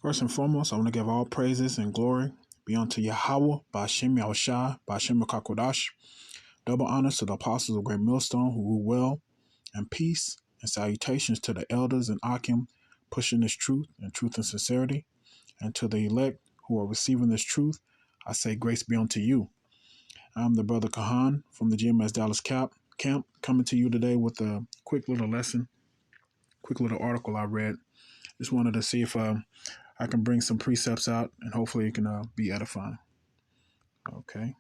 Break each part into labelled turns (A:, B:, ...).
A: First and foremost, I want to give all praises and glory be unto Yahweh, Ba'ashem Yahushua, Ba'ashem Kakodash. Double honors to the apostles of Great Millstone who rule well, and peace and salutations to the elders and Akim pushing this truth and sincerity. And to the elect who are receiving this truth, I say grace be unto you. I'm the brother Kahan from the GMS Dallas Camp, coming to you today with a quick little lesson, quick little article I read. Just wanted to see if I can bring some precepts out and hopefully it can be edifying. Okay.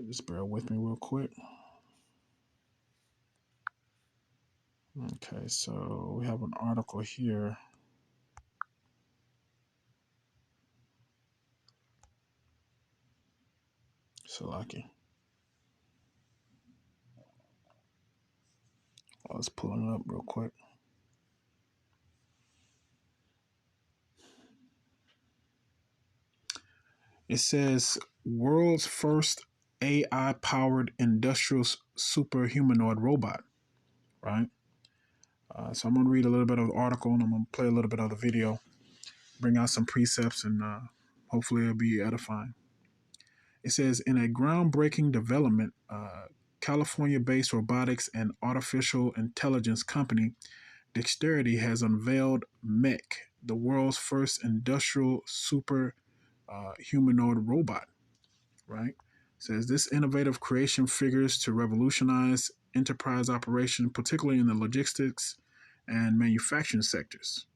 A: Just bear with me real quick. Okay, so we have an article here. Salaki. Let's pull it up real quick. It says world's first AI-powered industrial superhumanoid robot, right? So I'm going to read a little bit of the article and I'm going to play a little bit of the video, bring out some precepts, and hopefully it'll be edifying. It says, in a groundbreaking development, California-based robotics and artificial intelligence company Dexterity has unveiled Mech, the world's first industrial super humanoid robot, right? It says this innovative creation figures to revolutionize enterprise operation, particularly in the logistics and manufacturing sectors,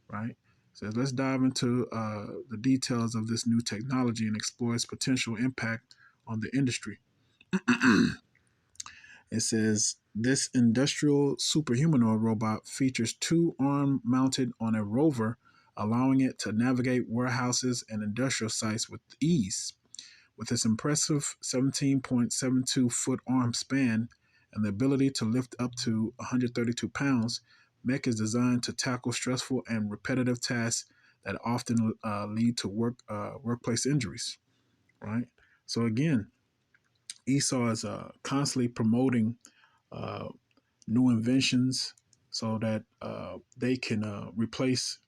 A: right? It says let's dive into the details of this new technology and explore its potential impact on the industry. It says this industrial superhumanoid robot features two arms mounted on a rover, allowing it to navigate warehouses and industrial sites with ease. With its impressive 17.72 foot arm span and the ability to lift up to 132 pounds, Mech is designed to tackle stressful and repetitive tasks that often lead to workplace injuries. Right. So again, Esau is constantly promoting new inventions so that they can replace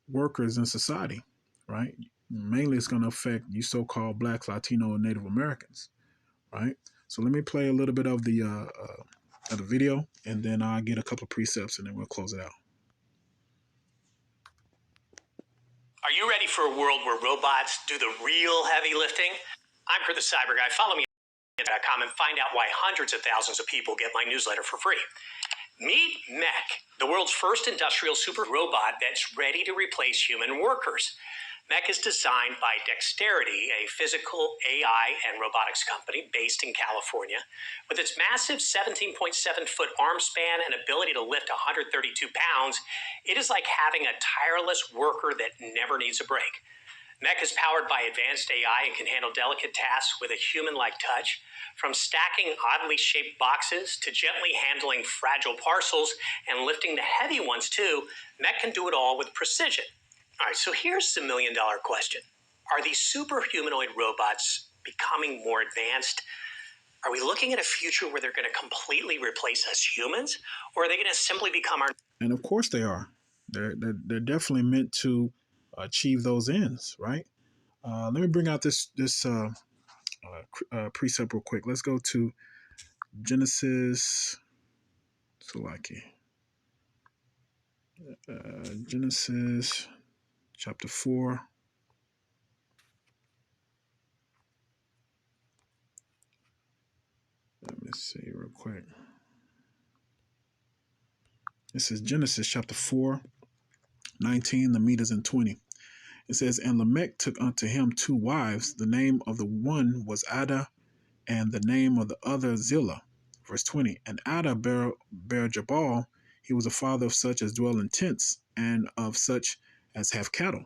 A: workers in society, right? Mainly, it's going to affect you so-called Blacks, Latino, and Native Americans, right? So let me play a little bit of the video, and then I'll get a couple of precepts, and then we'll close it out.
B: Are you ready for a world where robots do the real heavy lifting? I'm Kurt the Cyber Guy. Follow me at .com and find out why hundreds of thousands of people get my newsletter for free. Meet Mech, the world's first industrial super robot that's ready to replace human workers. Mech is designed by Dexterity, a physical AI and robotics company based in California. With its massive 17.7-foot arm span and ability to lift 132 pounds, it is like having a tireless worker that never needs a break. Mech is powered by advanced AI and can handle delicate tasks with a human-like touch, from stacking oddly shaped boxes to gently handling fragile parcels and lifting the heavy ones too. Mech can do it all with precision. All right, so here's the million-dollar question. Are these superhumanoid robots becoming more advanced? Are we looking at a future where they're going to completely replace us humans, or are they going to simply become our...
A: And of course they are. They're definitely meant to achieve those ends, right? Let me bring out this precept real quick. Let's go to Genesis. Genesis chapter 4. Let me see real quick. This is Genesis chapter 4, 19, the meters and 20. It says, and Lamech took unto him two wives. The name of the one was Ada, and the name of the other Zillah. Verse 20. And Ada bare Jabal. He was a father of such as dwell in tents, and of such as have cattle.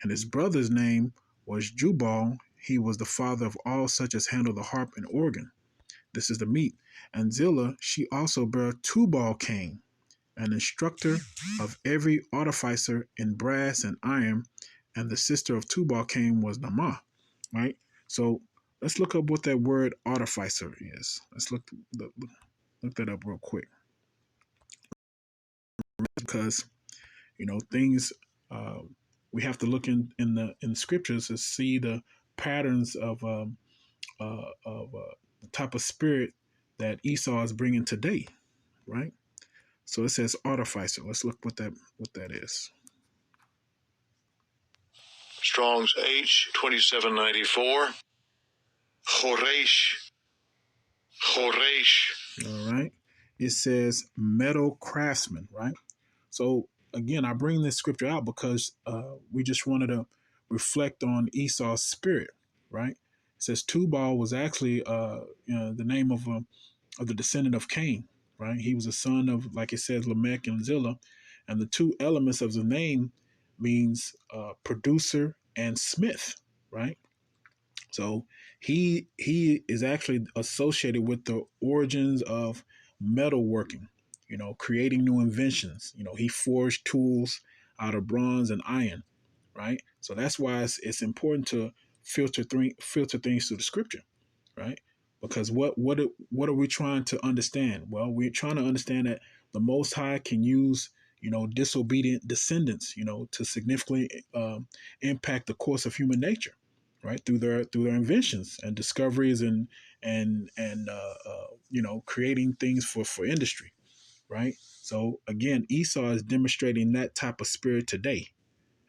A: And his brother's name was Jubal. He was the father of all such as handle the harp and organ. This is the meat. And Zillah, she also bare Tubal Cain, an instructor of every artificer in brass and iron, and the sister of Tubal Cain was Naamah, right? So let's look up what that word artificer is. Let's look that up real quick. Because, things. Uh, we have to look in scriptures to see the patterns of the type of spirit that Esau is bringing today, right? So it says artificer. Let's look what that is.
B: Strong's H2794. Choresh.
A: All right. It says metal craftsman, right? So again, I bring this scripture out because we just wanted to reflect on Esau's spirit, right? It says Tubal was actually the name of the descendant of Cain, right? He was a son of, like it says, Lamech and Zillah, and the two elements of the name means producer and smith, right? So he is actually associated with the origins of metalworking, creating new inventions. He forged tools out of bronze and iron, right? So that's why it's important to filter things through the scripture, right? Because what are we trying to understand? Well, we're trying to understand that the Most High can use disobedient descendants, to significantly impact the course of human nature, right? Through their inventions and discoveries and creating things for industry, right? So again, Esau is demonstrating that type of spirit today,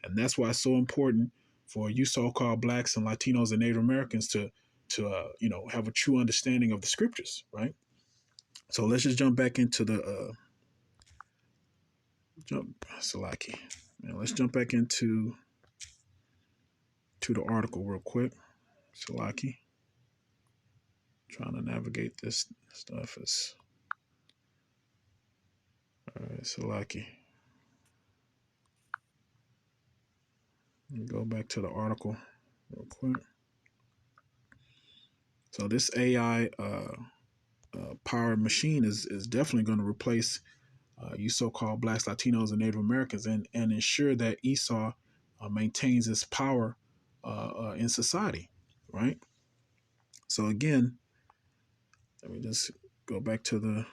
A: and that's why it's so important for you so-called blacks and Latinos and Native Americans to have a true understanding of the scriptures, right? So let's just jump back into the Salaki. Let's jump back to the article real quick. Salaki. Trying to navigate this stuff is all right, Salaki. Go back to the article real quick. So this AI powered machine is definitely going to replace you so-called blacks, Latinos, and Native Americans, and ensure that Esau maintains its power in society, right? So again, let me just go back to the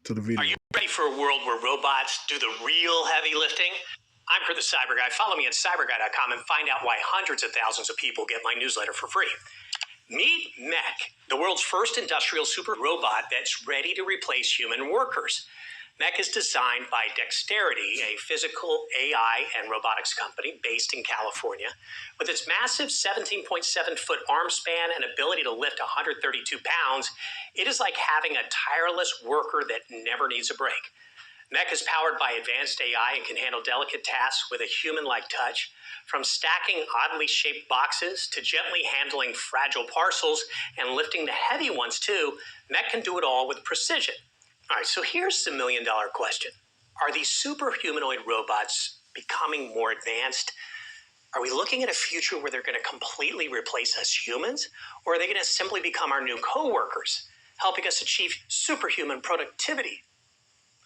A: video. Are you ready for a world where robots do the real heavy lifting? I'm Kurt the Cyber Guy. Follow me at cyberguy.com and find out why hundreds of thousands of people get my newsletter for free. Meet Mech, the world's first industrial super robot that's ready to replace human workers. Mech is designed by Dexterity, a physical AI and robotics company based in California. With its massive 17.7-foot arm span and ability to lift 132 pounds, it is like having a tireless worker that never needs a break. Mech is powered by advanced AI and can handle delicate tasks with a human-like touch, from stacking oddly shaped boxes to gently handling fragile parcels and lifting the heavy ones too. Mech can do it all with precision. All right, so here's the million-dollar question. Are these superhumanoid robots becoming more advanced? Are we looking at a future where they're going to completely replace us humans? Or are they going to simply become our new co-workers, helping us achieve superhuman productivity?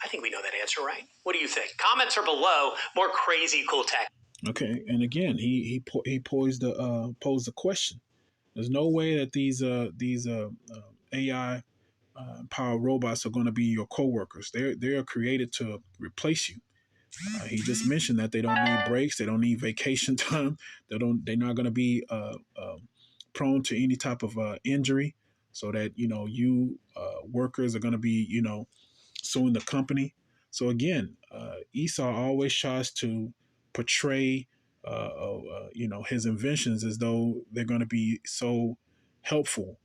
A: I think we know that answer, right? What do you think? Comments are below. More crazy cool tech. Okay, and again, he posed the question. There's no way that these AI powered robots are going to be your coworkers. They are created to replace you. He just mentioned that they don't need breaks, they don't need vacation time, they're not going to be prone to any type of injury, so that you workers are going to be suing the company. So again, Esau always tries to portray, his inventions as though they're going to be so helpful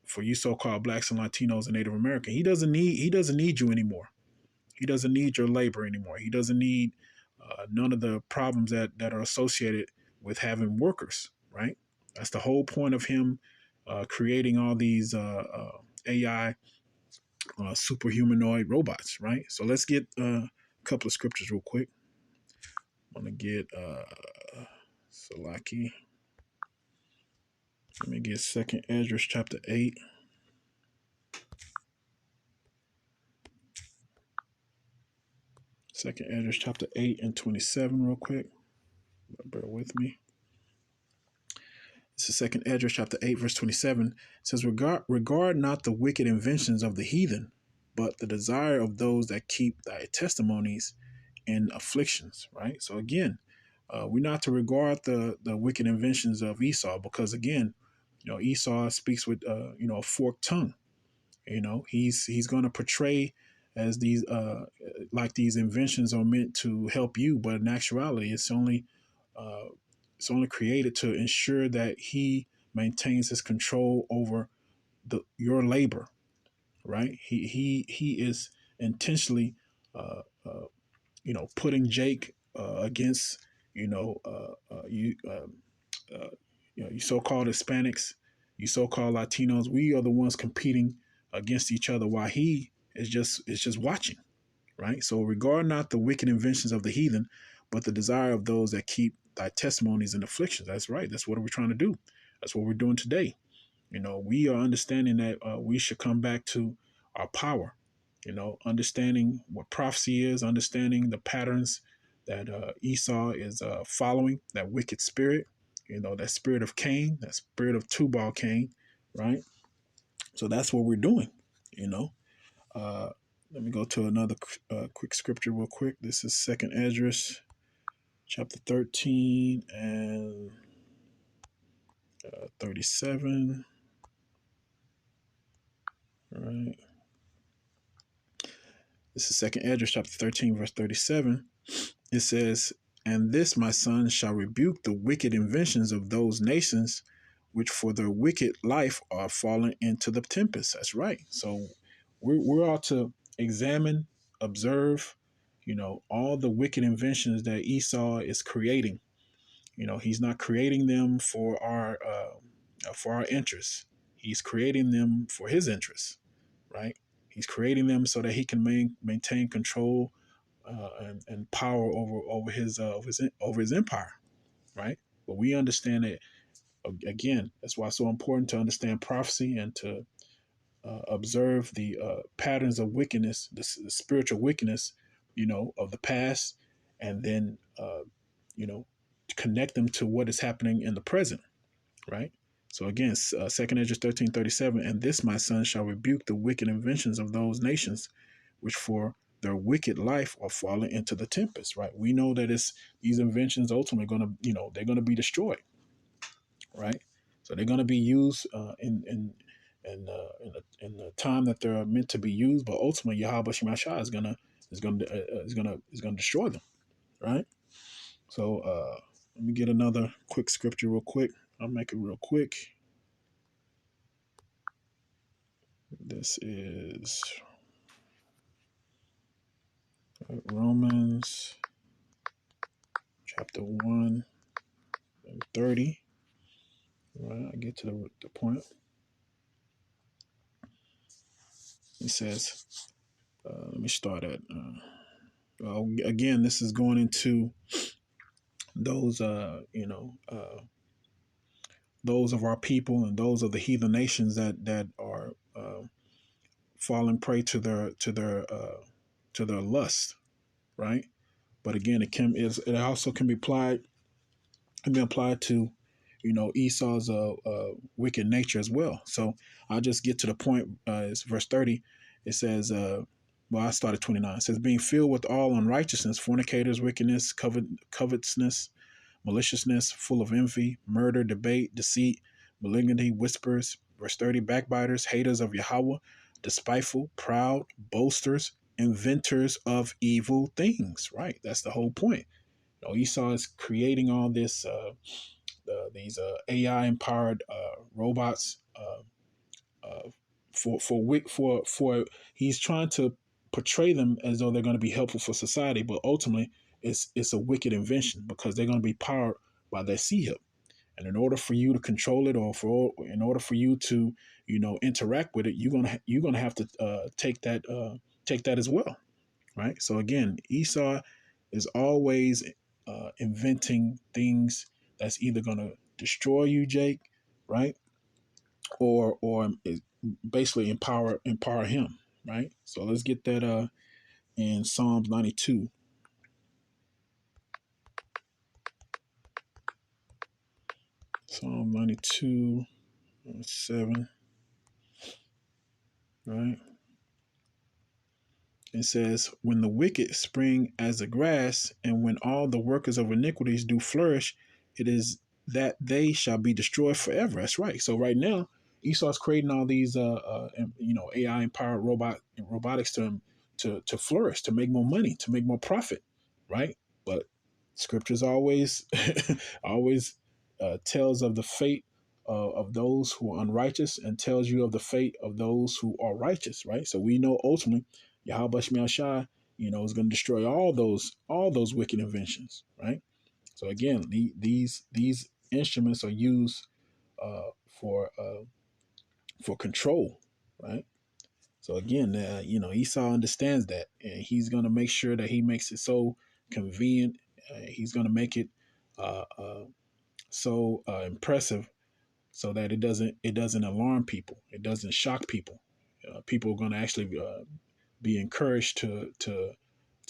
A: for you so-called blacks and Latinos and Native American. He doesn't need you anymore. He doesn't need your labor anymore. He doesn't need none of the problems that are associated with having workers. Right. That's the whole point of him creating all these AI superhumanoid robots, right? So let's get a couple of scriptures real quick. I'm gonna get Salaki. Let me get Second Ezra chapter 8. Second Ezra chapter 8 and 27 real quick. Bear with me. This is Second Ezra chapter 8 verse 27. It says, regard not the wicked inventions of the heathen, but the desire of those that keep thy testimonies in afflictions, right? So again, we're not to regard the wicked inventions of Esau, because again, Esau speaks with a forked tongue. He's going to portray as these like these inventions are meant to help you, but in actuality, uh, it's only created to ensure that he maintains his control over your labor, right? He is intentionally uh, uh, putting Jake against you you so-called Hispanics, you so-called Latinos. We are the ones competing against each other, while he is just watching, right? So regard not the wicked inventions of the heathen, but the desire of those that keep thy testimonies and afflictions. That's right. That's what we're trying to do. That's what we're doing today. We are understanding that we should come back to our power. Understanding what prophecy is, understanding the patterns that Esau is following, that wicked spirit, that spirit of Cain, that spirit of Tubal Cain, right? So that's what we're doing. You know, uh, Let me go to another quick scripture real quick. This is Second Esdras, chapter 13 and 37. Right. This is Second Esdras, chapter 13, verse 37. It says, "And this, my son, shall rebuke the wicked inventions of those nations which for their wicked life are fallen into the tempest." That's right. So we're all to examine, observe, all the wicked inventions that Esau is creating. He's not creating them for our interests. He's creating them for his interests, right? He's creating them so that he can maintain control and power over his empire, right? But we understand that again. That's why it's so important to understand prophecy and to observe the patterns of wickedness, the spiritual wickedness, of the past, and then you know connect them to what is happening in the present, right? So again, Second Esdras 13:37, "And this, my son, shall rebuke the wicked inventions of those nations, which for their wicked life are fallen into the tempest." Right? We know that it's these inventions ultimately going to, they're going to be destroyed, right? So they're going to be used in the time that they're meant to be used, but ultimately Yahweh Shemashah is gonna destroy them, right? So let me get another quick scripture real quick. I'll make it real quick. This is Romans chapter 1, 30. Right, I get to the point. It says, let me start at, again, this is going into those, those of our people and those of the heathen nations that are falling prey to their lust, right? But again, it also can be applied to Esau's wicked nature as well. So I'll just get to the point. It's verse 30. It says, well, I started 29. It says, "Being filled with all unrighteousness, fornicators, wickedness, covetousness, maliciousness, full of envy, murder, debate, deceit, malignity, whispers." Verse 30, "Backbiters, haters of Yahweh, despiteful, proud, boasters, inventors of evil things." Right. That's the whole point. Esau is creating all this, these AI empowered robots, for he's trying to portray them as though they're going to be helpful for society, but ultimately it's a wicked invention, because they're going to be powered by their hip. And in order for you to control it, or in order for you to interact with it, you're gonna have to take that as well, right? So again, Esau is always inventing things that's either gonna destroy you, Jake, right, or basically empower him, right? So let's get that in Psalms 92. Psalm 92, 7, right? It says, when the wicked spring as the grass, and when all the workers of iniquities do flourish, it is that they shall be destroyed forever. That's right. So right now, Esau's creating all these, AI empowered robotics to flourish, to make more money, to make more profit, right? But scriptures always, always tells of the fate of those who are unrighteous, and tells you of the fate of those who are righteous, right? So we know ultimately Yahweh Shemiah Shai, is going to destroy all those wicked inventions, right? So again, these instruments are used uh, for uh, for control, right? So again, Esau understands that, and he's going to make sure that he makes it so convenient. He's going to make it uh, uh, so impressive, so that it doesn't alarm people, it doesn't shock people. People are going to actually be encouraged to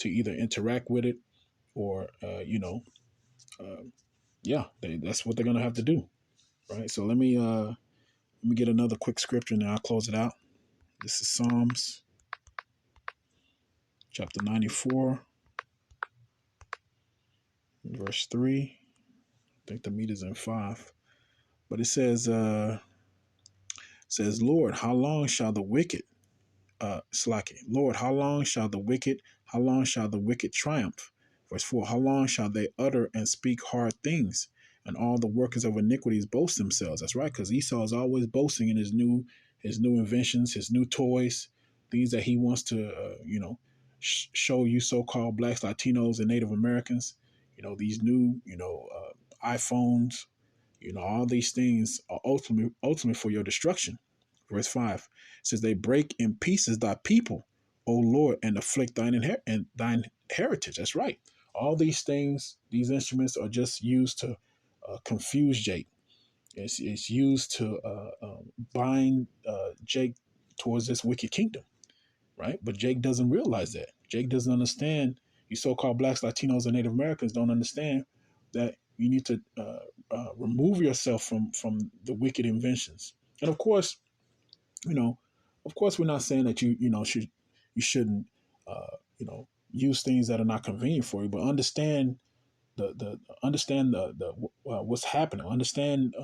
A: either interact with it, or uh, yeah, that's what they're gonna have to do, right? So let me get another quick scripture and then I'll close it out. This is Psalms chapter 94, verse 3. I think the meat is in 5, but it says, Lord, how long shall the wicked slacking. Lord, how long shall the wicked triumph? Verse 4, how long shall they utter and speak hard things, and all the workers of iniquities boast themselves? That's right, because Esau is always boasting in his new inventions, his new toys, things that he wants to, show you so-called blacks, Latinos, and Native Americans. These new, iPhones, all these things are ultimately for your destruction. Verse 5 says, they break in pieces thy people, O Lord, and afflict thine heritage. That's right. All these things, these instruments are just used to confuse Jake. It's used to bind Jake towards this wicked kingdom, right? But Jake doesn't realize that. Jake doesn't understand. You so-called blacks, Latinos, and Native Americans don't understand that you need to remove yourself from the wicked inventions. And you know, of course, we're not saying that you shouldn't use things that are not convenient for you, but understand the what's happening. Understand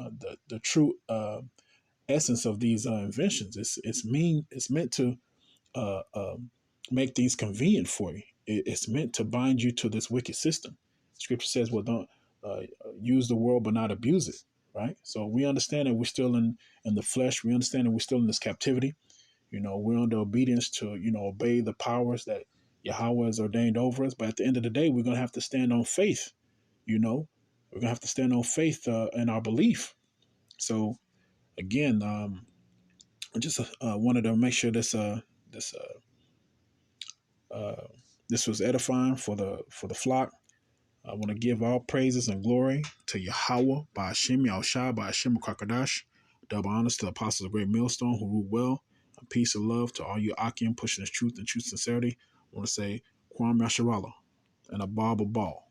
A: the true essence of these inventions. It's meant to uh, um, make things convenient for you. It's meant to bind you to this wicked system. Scripture says, "Well, don't uh, use the world, but not abuse it." Right. So we understand that we're still in the flesh. We understand that we're still in this captivity. We're under obedience to obey the powers that Yahweh has ordained over us. But at the end of the day, we're gonna have to stand on faith. We're gonna have to stand on faith in our belief. So again, I just wanted to make sure this Uh, this was edifying for the flock. I want to give all praises and glory to Yahweh, by Hashem, Yahushua, by Hashem Kakadash. Double honors to the apostles of Great Millstone who rule well. And peace and love to all you Akim pushing this truth and true sincerity. I want to say Kwam Yasharala and a Bob a ball.